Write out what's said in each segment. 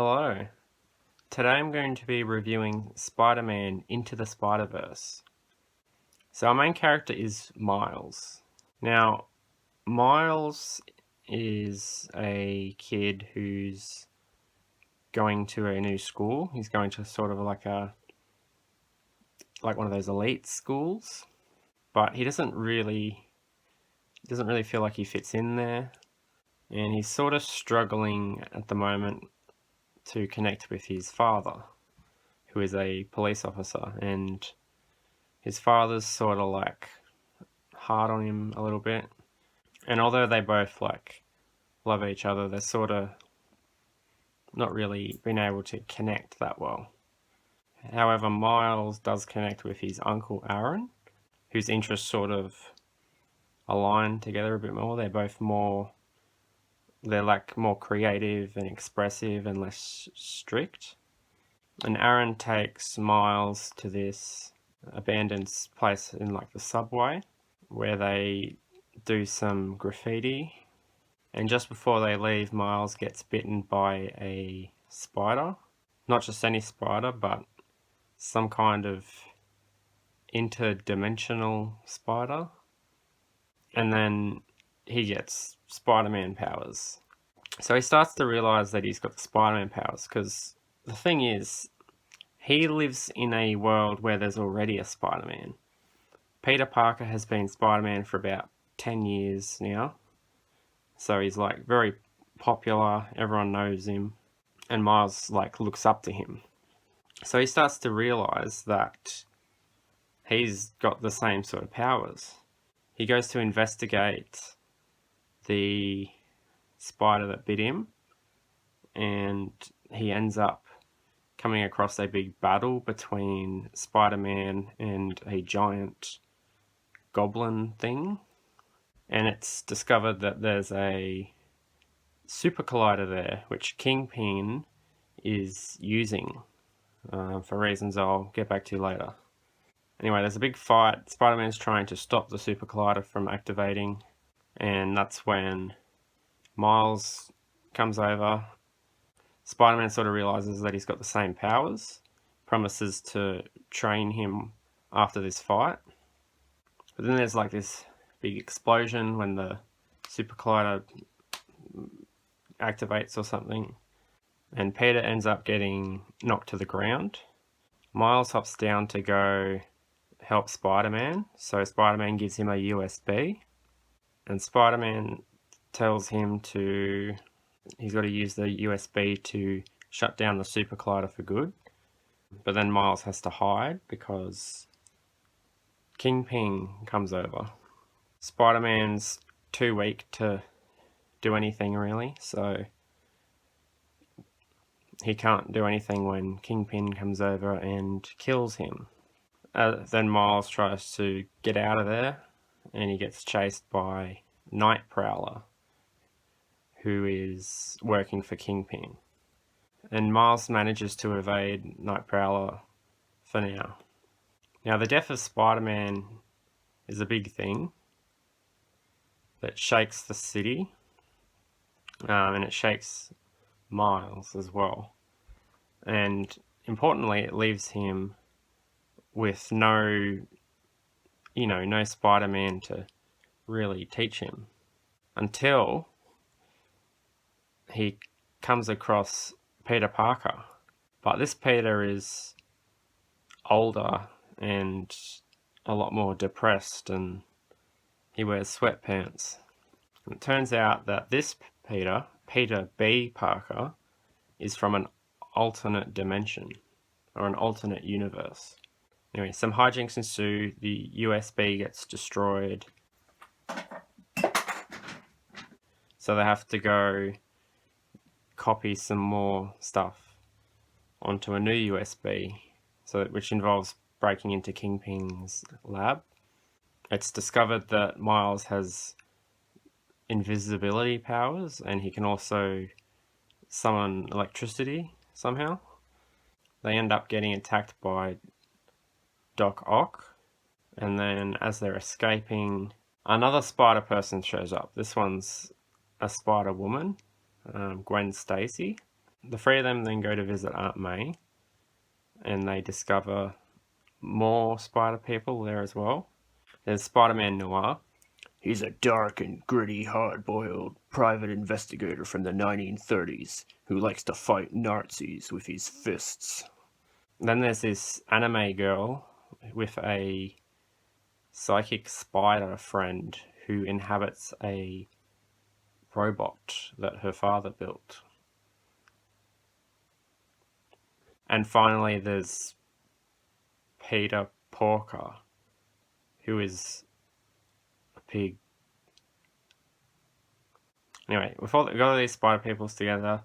Hello. Today I'm going to be reviewing Spider-Man Into the Spider-Verse. So our main character is Miles. Now, Miles is a kid who's going to a new school. He's going to sort of like one of those elite schools, but he doesn't really feel like he fits in there, and he's sort of struggling at the moment to connect with his father, who is a police officer, and his father's sort of like hard on him a little bit. And although they both like love each other, they're sort of not really been able to connect that well. However, Miles does connect with his uncle Aaron, whose interests sort of align together a bit more. They're like more creative and expressive and less strict. And Aaron takes Miles to this abandoned place in like the subway where they do some graffiti, and just before they leave, Miles gets bitten by a spider. Not just any spider, but some kind of interdimensional spider. And then he gets Spider-Man powers. So he starts to realize that he's got the Spider-Man powers, because the thing is, he lives in a world where there's already a Spider-Man. Peter Parker has been Spider-Man for about 10 years now. So he's like very popular, everyone knows him, and Miles like looks up to him. So he starts to realize that he's got the same sort of powers. He goes to investigate the spider that bit him, and he ends up coming across a big battle between Spider-Man and a giant goblin thing. And it's discovered that there's a super collider there, which Kingpin is using for reasons I'll get back to later. Anyway, there's a big fight. Spider-Man's trying to stop the super collider from activating, and that's when Miles comes over. Spider-Man sort of realizes that he's got the same powers, promises to train him after this fight. But then there's like this big explosion when the super collider activates or something, and Peter ends up getting knocked to the ground. Miles hops down to go help Spider-Man, so Spider-Man gives him a USB, and Spider-Man tells him he's got to use the USB to shut down the super collider for good. But then Miles has to hide because Kingpin comes over. Spider-Man's too weak to do anything really, so he can't do anything when Kingpin comes over and kills him. Then Miles tries to get out of there, and he gets chased by Nightprowler, who is working for Kingpin. And Miles manages to evade Nightprowler for now. Now, the death of Spider-Man is a big thing that shakes the city, and it shakes Miles as well. And importantly, it leaves him with no Spider-Man to really teach him until he comes across Peter Parker. But this Peter is older and a lot more depressed, and he wears sweatpants. And it turns out that this Peter B. Parker, is from an alternate dimension or an alternate universe. Anyway, some hijinks ensue, the USB gets destroyed, so they have to go copy some more stuff onto a new USB, which involves breaking into Kingpin's lab. It's discovered that Miles has invisibility powers, and he can also summon electricity somehow. They end up getting attacked by Doc Ock, and then as they're escaping, another spider person shows up. This one's a Spider-Woman, Gwen Stacy, The three of them then go to visit Aunt May, and they discover more spider people there as well. There's Spider-Man Noir. He's a dark and gritty, hard-boiled private investigator from the 1930s who likes to fight Nazis with his fists. Then there's this anime girl with a psychic spider friend who inhabits a robot that her father built. And finally, there's Peter Porker, who is a pig. Anyway, we've got all these spider peoples together,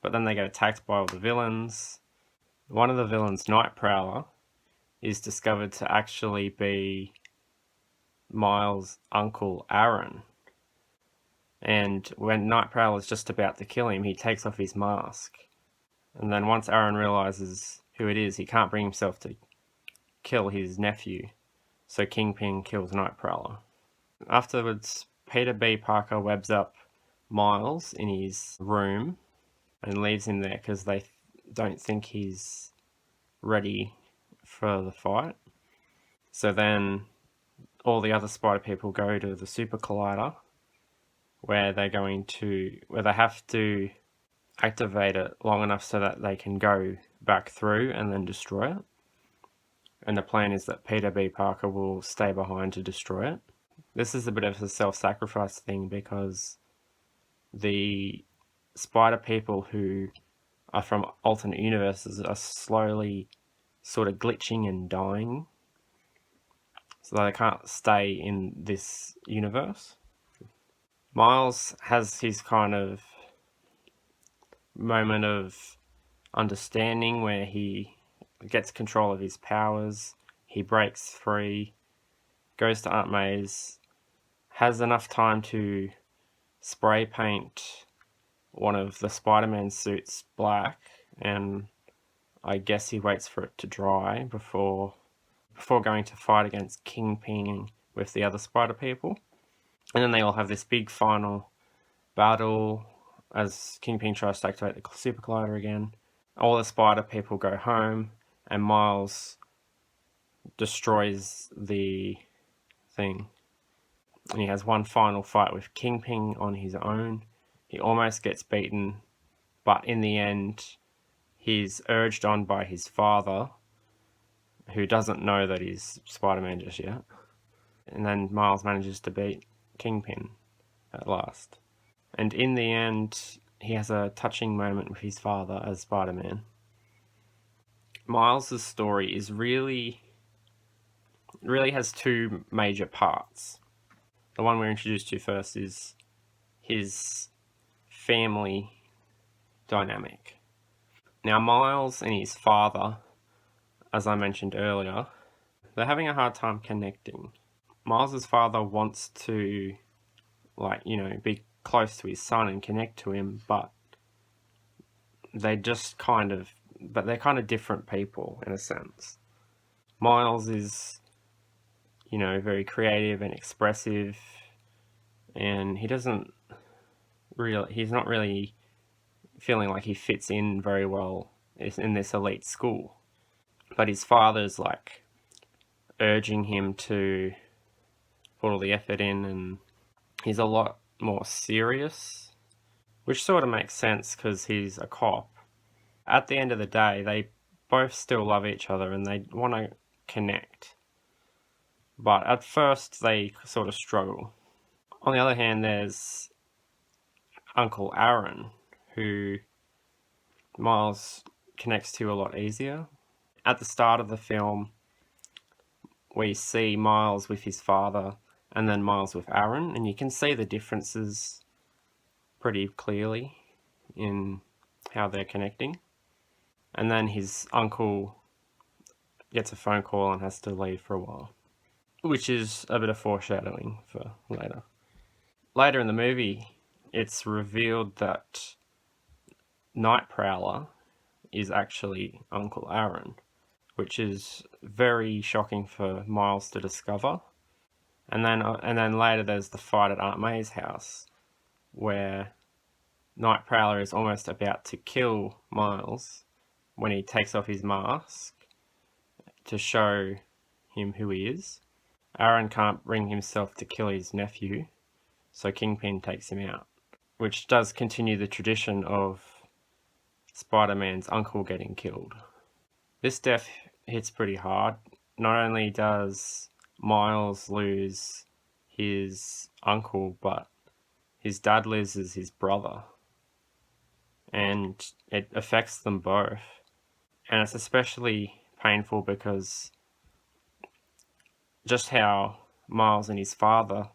but then they get attacked by all the villains. One of the villains, Night Prowler, is discovered to actually be Miles' uncle Aaron. And when Night Prowler is just about to kill him, he takes off his mask. And then once Aaron realizes who it is, he can't bring himself to kill his nephew. So Kingpin kills Night Prowler. Afterwards, Peter B. Parker webs up Miles in his room and leaves him there because they don't think he's ready for the fight. So then all the other spider people go to the Super Collider, where they have to activate it long enough so that they can go back through and then destroy it. And the plan is that Peter B. Parker will stay behind to destroy it. This is a bit of a self-sacrifice thing because the spider people who are from alternate universes are slowly sort of glitching and dying. So they can't stay in this universe. Miles has his kind of moment of understanding where he gets control of his powers, he breaks free, goes to Aunt May's, has enough time to spray paint one of the Spider-Man suits black, and I guess he waits for it to dry before going to fight against Kingpin with the other spider people. And then they all have this big final battle as Kingpin tries to activate the Super Collider again. All the spider people go home, and Miles destroys the thing. And he has one final fight with Kingpin on his own. He almost gets beaten, but in the end, he's urged on by his father, who doesn't know that he's Spider-Man just yet. And then Miles manages to beat Kingpin at last. And in the end, he has a touching moment with his father as Spider-Man. Miles' story is really has two major parts. The one we're introduced to first is his family dynamic. Now, Miles and his father, as I mentioned earlier, they're having a hard time connecting. Miles' father wants to, be close to his son and connect to him, but they're kind of different people in a sense. Miles is, very creative and expressive, and he's not really feeling like he fits in very well in this elite school. But his father's urging him to put all the effort in, and he's a lot more serious, which sort of makes sense because he's a cop. At the end of the day, they both still love each other and they want to connect. But at first, they sort of struggle. On the other hand, there's Uncle Aaron, who Miles connects to a lot easier. At the start of the film, we see Miles with his father and then Miles with Aaron, and you can see the differences pretty clearly in how they're connecting. And then his uncle gets a phone call and has to leave for a while, which is a bit of foreshadowing for later. Later in the movie, it's revealed that Night Prowler is actually Uncle Aaron, which is very shocking for Miles to discover. And then later there's the fight at Aunt May's house, where Night Prowler is almost about to kill Miles when he takes off his mask to show him who he is. Aaron can't bring himself to kill his nephew, so Kingpin takes him out, which does continue the tradition of Spider-Man's uncle getting killed. This death hits pretty hard. Not only does Miles lose his uncle, but his dad loses his brother. And it affects them both. And it's especially painful because just how Miles and his father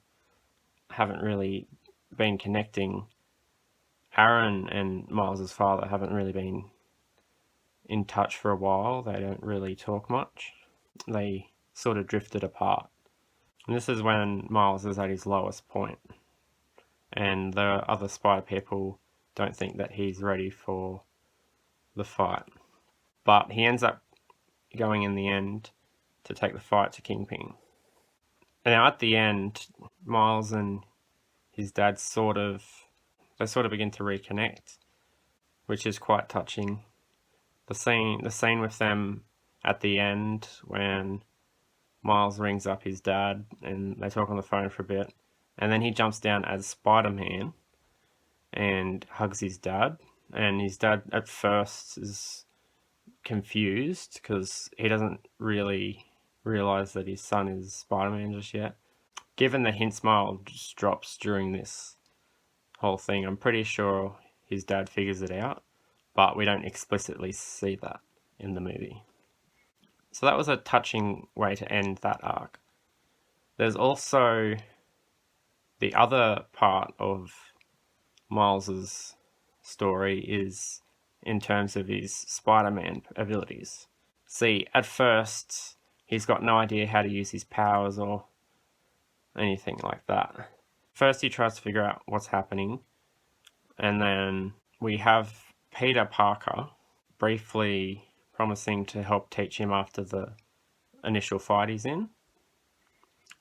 haven't really been connecting. Aaron and Miles' father haven't really been in touch for a while. They don't really talk much. They sort of drifted apart. And this is when Miles is at his lowest point. And the other Spider people don't think that he's ready for the fight. But he ends up going in the end to take the fight to Kingpin. Now at the end, Miles and his dad sort of begin to reconnect, which is quite touching. The scene with them at the end when Miles rings up his dad and they talk on the phone for a bit, and then he jumps down as Spider-Man and hugs his dad, and his dad at first is confused because he doesn't really realize that his son is Spider-Man just yet. Given the hint, Miles just drops during this whole thing. I'm pretty sure his dad figures it out, but we don't explicitly see that in the movie. So that was a touching way to end that arc. There's also the other part of Miles's story is in terms of his Spider-Man abilities. See, at first, he's got no idea how to use his powers or anything like that. First, he tries to figure out what's happening, and then we have Peter Parker briefly promising to help teach him after the initial fight he's in.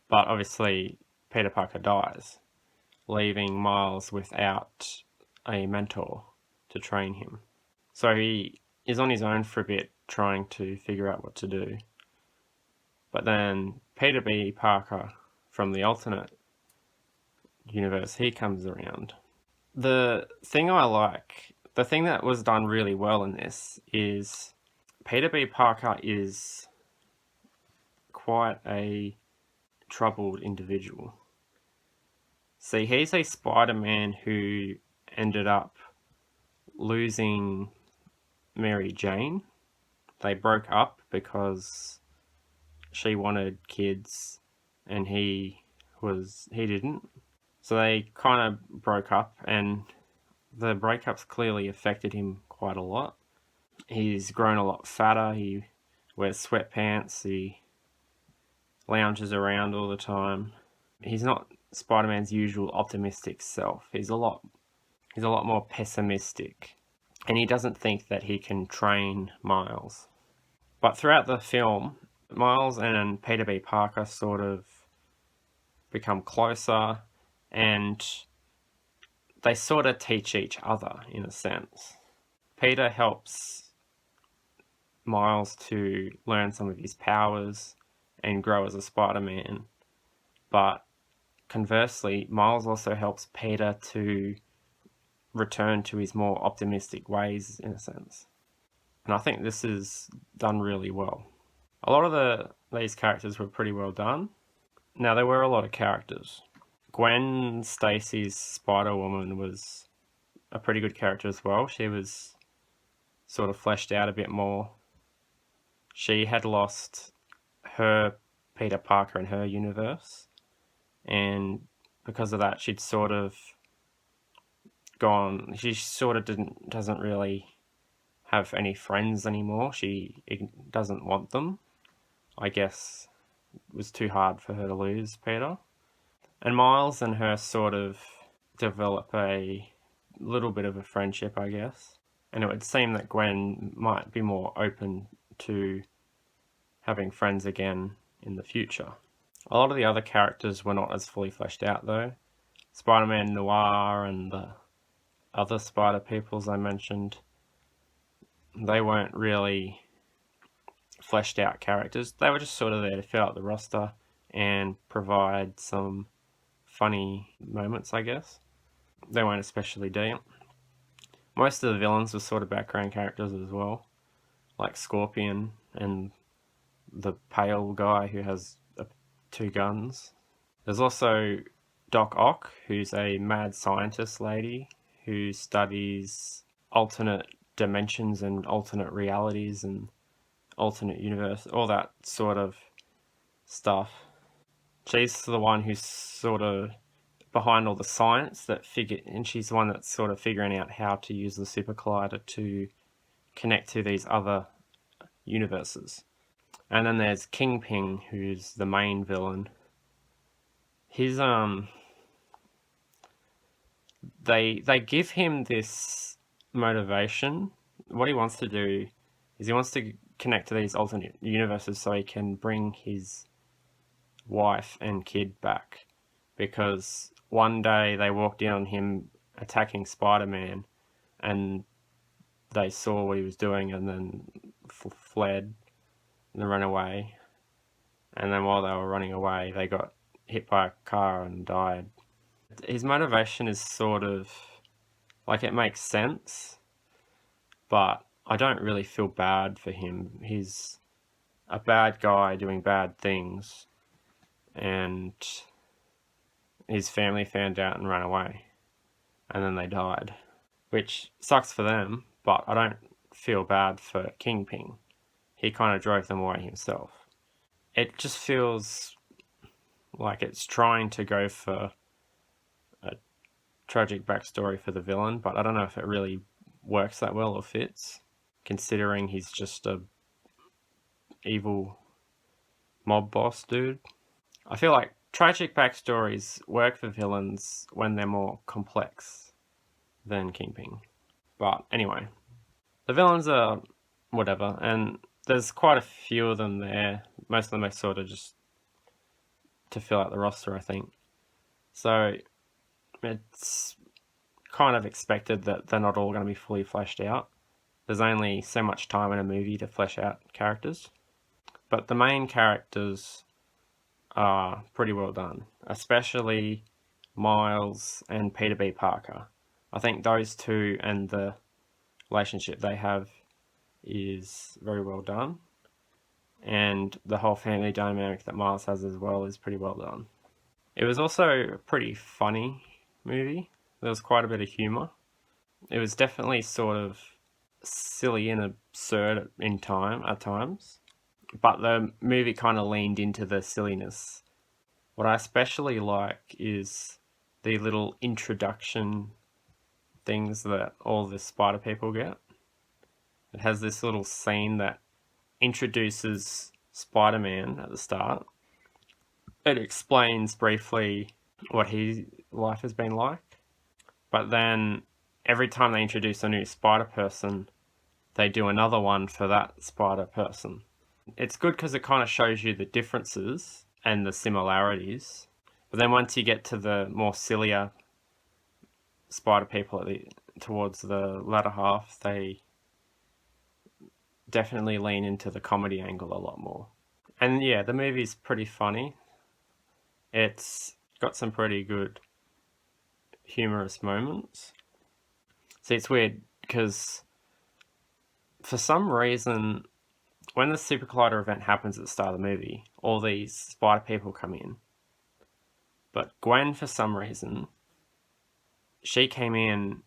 But obviously, Peter Parker dies, leaving Miles without a mentor to train him. So he is on his own for a bit, trying to figure out what to do. But then Peter B. Parker from the alternate universe, he comes around. The thing that was done really well in this is Peter B. Parker is quite a troubled individual. See, he's a Spider-Man who ended up losing Mary Jane. They broke up because she wanted kids and he didn't. So they kind of broke up, and the breakups clearly affected him quite a lot. He's grown a lot fatter. He wears sweatpants. He lounges around all the time. He's not Spider-Man's usual optimistic self. He's a lot more pessimistic, and he doesn't think that he can train Miles. But throughout the film, Miles and Peter B. Parker sort of become closer, and they sort of teach each other in a sense. Peter helps Miles to learn some of his powers and grow as a Spider-Man, but conversely, Miles also helps Peter to return to his more optimistic ways in a sense. And I think this is done really well. A lot of these characters were pretty well done. Now, there were a lot of characters. Gwen Stacy's Spider-Woman was a pretty good character as well. She was sort of fleshed out a bit more. She had lost her Peter Parker in her universe, and because of that, she'd sort of gone. She sort of doesn't really have any friends anymore. She doesn't want them. I guess it was too hard for her to lose Peter. And Miles and her sort of develop a little bit of a friendship, I guess. And it would seem that Gwen might be more open to having friends again in the future. A lot of the other characters were not as fully fleshed out though. Spider-Man Noir and the other spider peoples I mentioned, they weren't really fleshed out characters. They were just sort of there to fill out the roster and provide some funny moments, I guess. They weren't especially deep. Most of the villains were sort of background characters as well, like Scorpion and the pale guy who has two guns. There's also Doc Ock, who's a mad scientist lady who studies alternate dimensions and alternate realities and alternate universe, all that sort of stuff. She's the one who's sort of behind all the science and she's the one that's sort of figuring out how to use the super collider to connect to these other universes. And then there's Kingpin, who's the main villain. He's they give him this motivation. What he wants to do is he wants to connect to these alternate universes so he can bring his wife and kid back, because one day they walked in on him attacking Spider-Man and they saw what he was doing and then fled and ran away. And then while they were running away, they got hit by a car and died. His motivation is sort of like, it makes sense, but I don't really feel bad for him. He's a bad guy doing bad things, and his family found out and ran away, and then they died, which sucks for them, but I don't feel bad for Kingpin. He kind of drove them away himself. It just feels like it's trying to go for a tragic backstory for the villain, but I don't know if it really works that well or fits, considering he's just a evil mob boss dude. I feel like tragic backstories work for villains when they're more complex than Kingpin. But anyway, the villains are whatever, and there's quite a few of them there. Most of them are sort of just to fill out the roster, I think. So it's kind of expected that they're not all going to be fully fleshed out. There's only so much time in a movie to flesh out characters. But the main characters are pretty well done, especially Miles and Peter B. Parker. I think those two and the relationship they have is very well done. And the whole family dynamic that Miles has as well is pretty well done. It was also a pretty funny movie. There was quite a bit of humour. It was definitely sort of silly and absurd at times, but the movie kind of leaned into the silliness. What I especially like is the little introduction things that all the spider people get. It has this little scene that introduces Spider-Man at the start. It explains briefly what his life has been like, but then every time they introduce a new spider person, they do another one for that spider person. It's good because it kind of shows you the differences and the similarities, but then once you get to the more sillier spider people towards the latter half, they definitely lean into the comedy angle a lot more. And yeah, the movie's pretty funny. It's got some pretty good humorous moments. See, it's weird because for some reason, when the Super Collider event happens at the start of the movie, all these spider people come in. But Gwen, for some reason, she came in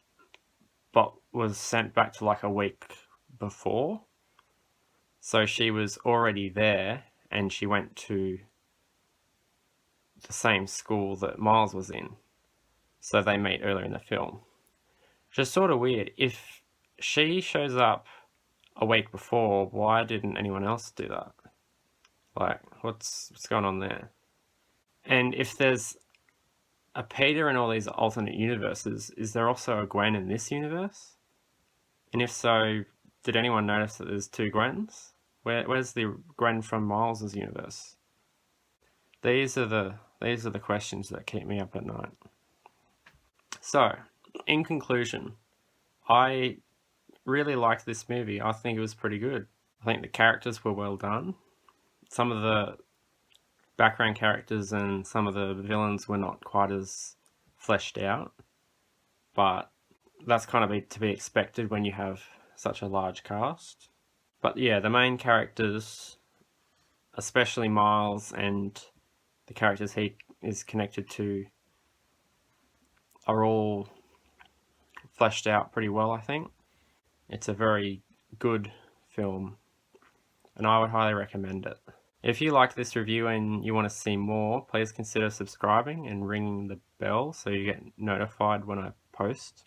but was sent back to like a week before. So she was already there and she went to the same school that Miles was in. So they meet earlier in the film. Which is sort of weird. If she shows up a week before, why didn't anyone else do that? Like, what's going on there? And if there's a Peter in all these alternate universes, is there also a Gwen in this universe? And if so, did anyone notice that there's two Gwens? Where's the Gwen from Miles' universe? These are the questions that keep me up at night. So, in conclusion, I really liked this movie. I think it was pretty good. I think the characters were well done. Some of the background characters and some of the villains were not quite as fleshed out, but that's kind of to be expected when you have such a large cast. But yeah, the main characters, especially Miles and the characters he is connected to, are all fleshed out pretty well, I think. It's a very good film, and I would highly recommend it. If you like this review and you want to see more, please consider subscribing and ringing the bell so you get notified when I post.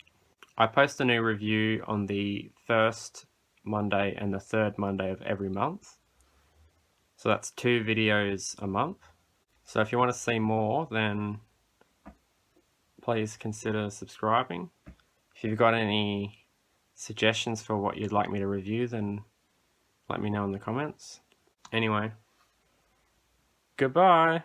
I post a new review on the first Monday and the third Monday of every month. So that's 2 videos a month. So if you want to see more, then please consider subscribing. If you've got any suggestions for what you'd like me to review, then let me know in the comments. Anyway, goodbye.